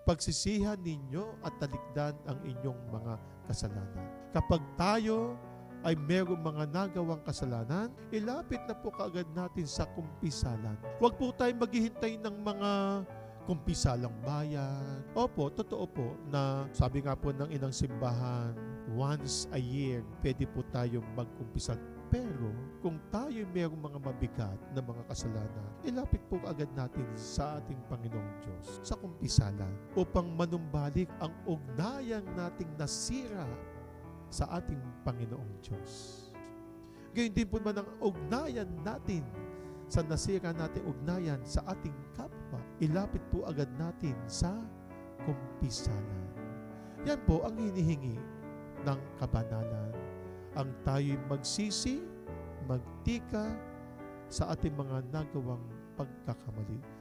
pagsisihan ninyo at talikdan ang inyong mga kasalanan. Kapag tayo ay mayroong mga nagawang kasalanan, ilapit na po kaagad natin sa kumpisalan. Huwag po tayo maghihintay ng mga kumpisalang bayan. Opo, totoo po na sabi nga po ng inang simbahan, once a year, pwede po tayong magkumpisal. Pero kung tayo mayroong mga mabigat na mga kasalanan, ilapit po agad natin sa ating Panginoong Diyos sa kumpisalan upang manumbalik ang ugnayan nating nasira sa ating Panginoong Diyos. Gayon din po man ang ugnayan natin sa nasira nating ugnayan sa ating kapwa, ilapit po agad natin sa kumpisalan. Yan po ang hinihingi ng kabanalan. Ang tayo'y magsisi, magtika sa ating mga nagawang pagkakamali.